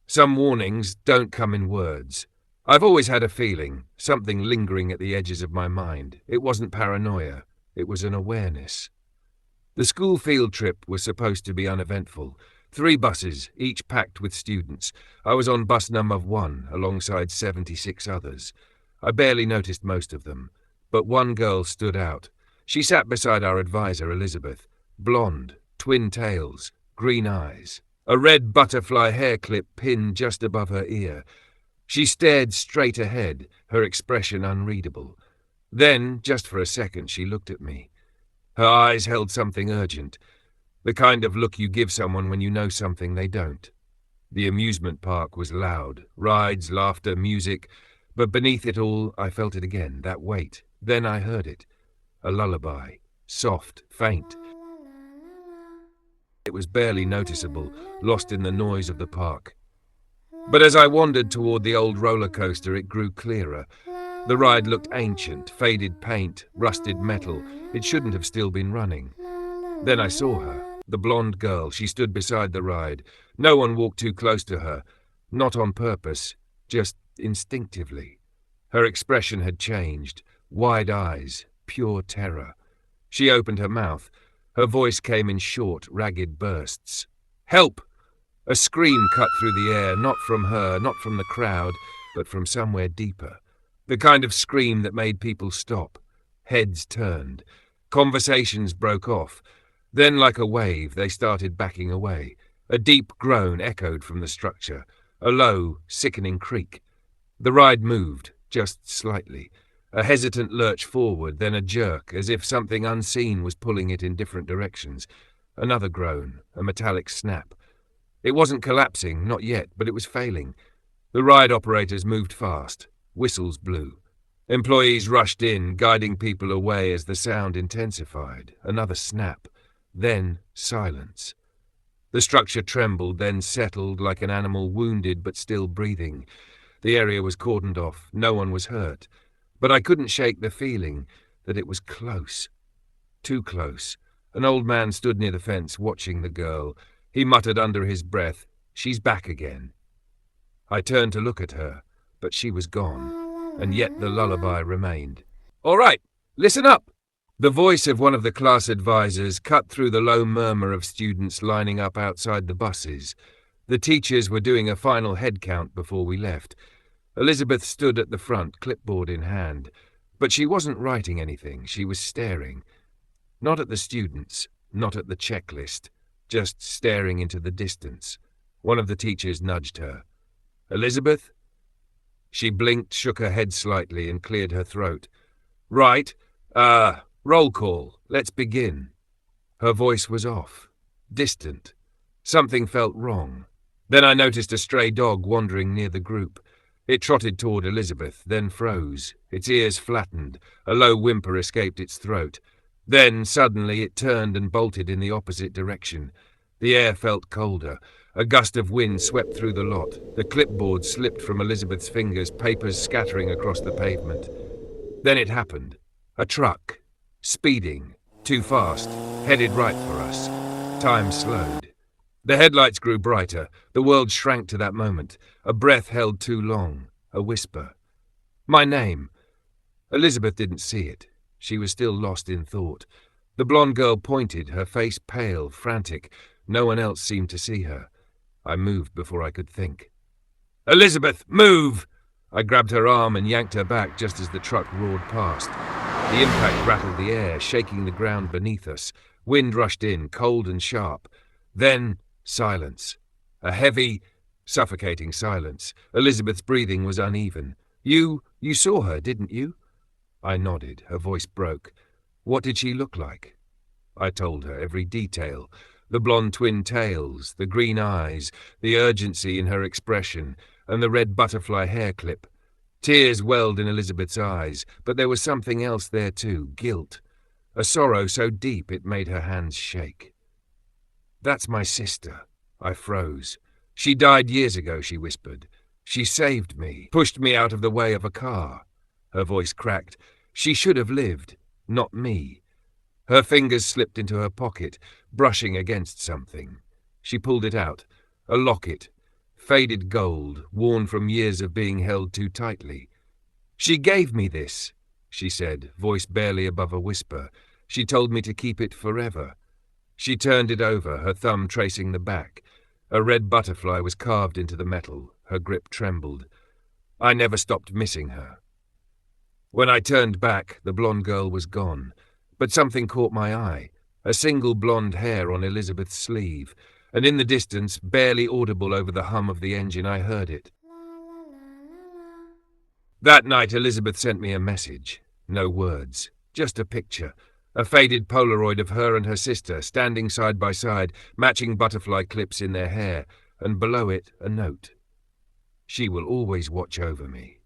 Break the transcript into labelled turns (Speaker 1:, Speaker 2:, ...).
Speaker 1: Some warnings don't come in words. I've always had a feeling, something lingering at the edges of my mind. It wasn't paranoia, it was an awareness. The school field trip was supposed to be uneventful. 3 buses, each packed with students. I was on bus number 1, alongside 76 others. I barely noticed most of them, but one girl stood out. She sat beside our advisor, Elizabeth. Blonde, twin tails, green eyes. A red butterfly hair clip pinned just above her ear. She stared straight ahead, her expression unreadable. Then, just for a second, she looked at me. Her eyes held something urgent, the kind of look you give someone when you know something they don't. The amusement park was loud, rides, laughter, music, but beneath it all I felt it again, that weight. Then I heard it. A lullaby, soft, faint. It was barely noticeable, lost in the noise of the park. But as I wandered toward the old roller coaster, it grew clearer. The ride looked ancient, faded paint, rusted metal. It shouldn't have still been running. Then I saw her, the blonde girl. She stood beside the ride. No one walked too close to her, not on purpose, just instinctively. Her expression had changed, wide eyes, pure terror. She opened her mouth. Her voice came in short, ragged bursts. "Help!" A scream cut through the air, not from her, not from the crowd, but from somewhere deeper. The kind of scream that made people stop. Heads turned. Conversations broke off. Then, like a wave, they started backing away. A deep groan echoed from the structure, a low, sickening creak. The ride moved, just slightly. A hesitant lurch forward, then a jerk, as if something unseen was pulling it in different directions. Another groan, a metallic snap. It wasn't collapsing, not yet, but it was failing. The ride operators moved fast. Whistles blew. Employees rushed in, guiding people away as the sound intensified. Another snap. Then silence. The structure trembled, then settled like an animal wounded but still breathing. The area was cordoned off. No one was hurt. But I couldn't shake the feeling that it was close. Too close. An old man stood near the fence, watching the girl. He muttered under his breath, "She's back again." I turned to look at her, but she was gone, and yet the lullaby remained. "All right, listen up!" The voice of one of the class advisors cut through the low murmur of students lining up outside the buses. The teachers were doing a final head count before we left. Elizabeth stood at the front, clipboard in hand, but she wasn't writing anything. She was staring. Not at the students, not at the checklist, just staring into the distance. One of the teachers nudged her. "Elizabeth?" She blinked, shook her head slightly, and cleared her throat. "Right. Roll call. Let's begin." Her voice was off, distant. Something felt wrong. Then I noticed a stray dog wandering near the group. It trotted toward Elizabeth, then froze. Its ears flattened. A low whimper escaped its throat. Then, suddenly, it turned and bolted in the opposite direction. The air felt colder. A gust of wind swept through the lot. The clipboard slipped from Elizabeth's fingers, papers scattering across the pavement. Then it happened. A truck. Speeding. Too fast. Headed right for us. Time slowed. The headlights grew brighter. The world shrank to that moment. A breath held too long. A whisper. My name. Elizabeth didn't see it. She was still lost in thought. The blonde girl pointed, her face pale, frantic. No one else seemed to see her. I moved before I could think. "Elizabeth, move!" I grabbed her arm and yanked her back just as the truck roared past. The impact rattled the air, shaking the ground beneath us. Wind rushed in, cold and sharp. Then silence. A heavy, suffocating silence. Elizabeth's breathing was uneven. You saw her, didn't you?" I nodded. Her voice broke. "What did she look like?" I told her every detail. The blonde twin tails, the green eyes, the urgency in her expression, and the red butterfly hair clip. Tears welled in Elizabeth's eyes, but there was something else there too, guilt. A sorrow so deep it made her hands shake. "That's my sister." I froze. "She died years ago," she whispered. "She saved me, pushed me out of the way of a car." Her voice cracked. "She should have lived, not me." Her fingers slipped into her pocket, brushing against something. She pulled it out, a locket, faded gold, worn from years of being held too tightly. "She gave me this," she said, voice barely above a whisper. "She told me to keep it forever." She turned it over, her thumb tracing the back. A red butterfly was carved into the metal. Her grip trembled. I never stopped missing her. When I turned back, the blonde girl was gone. But something caught my eye. A single blonde hair on Elizabeth's sleeve. And in the distance, barely audible over the hum of the engine, I heard it. That night, Elizabeth sent me a message. No words, just a picture. A faded Polaroid of her and her sister, standing side by side, matching butterfly clips in their hair, and below it, a note. "She will always watch over me."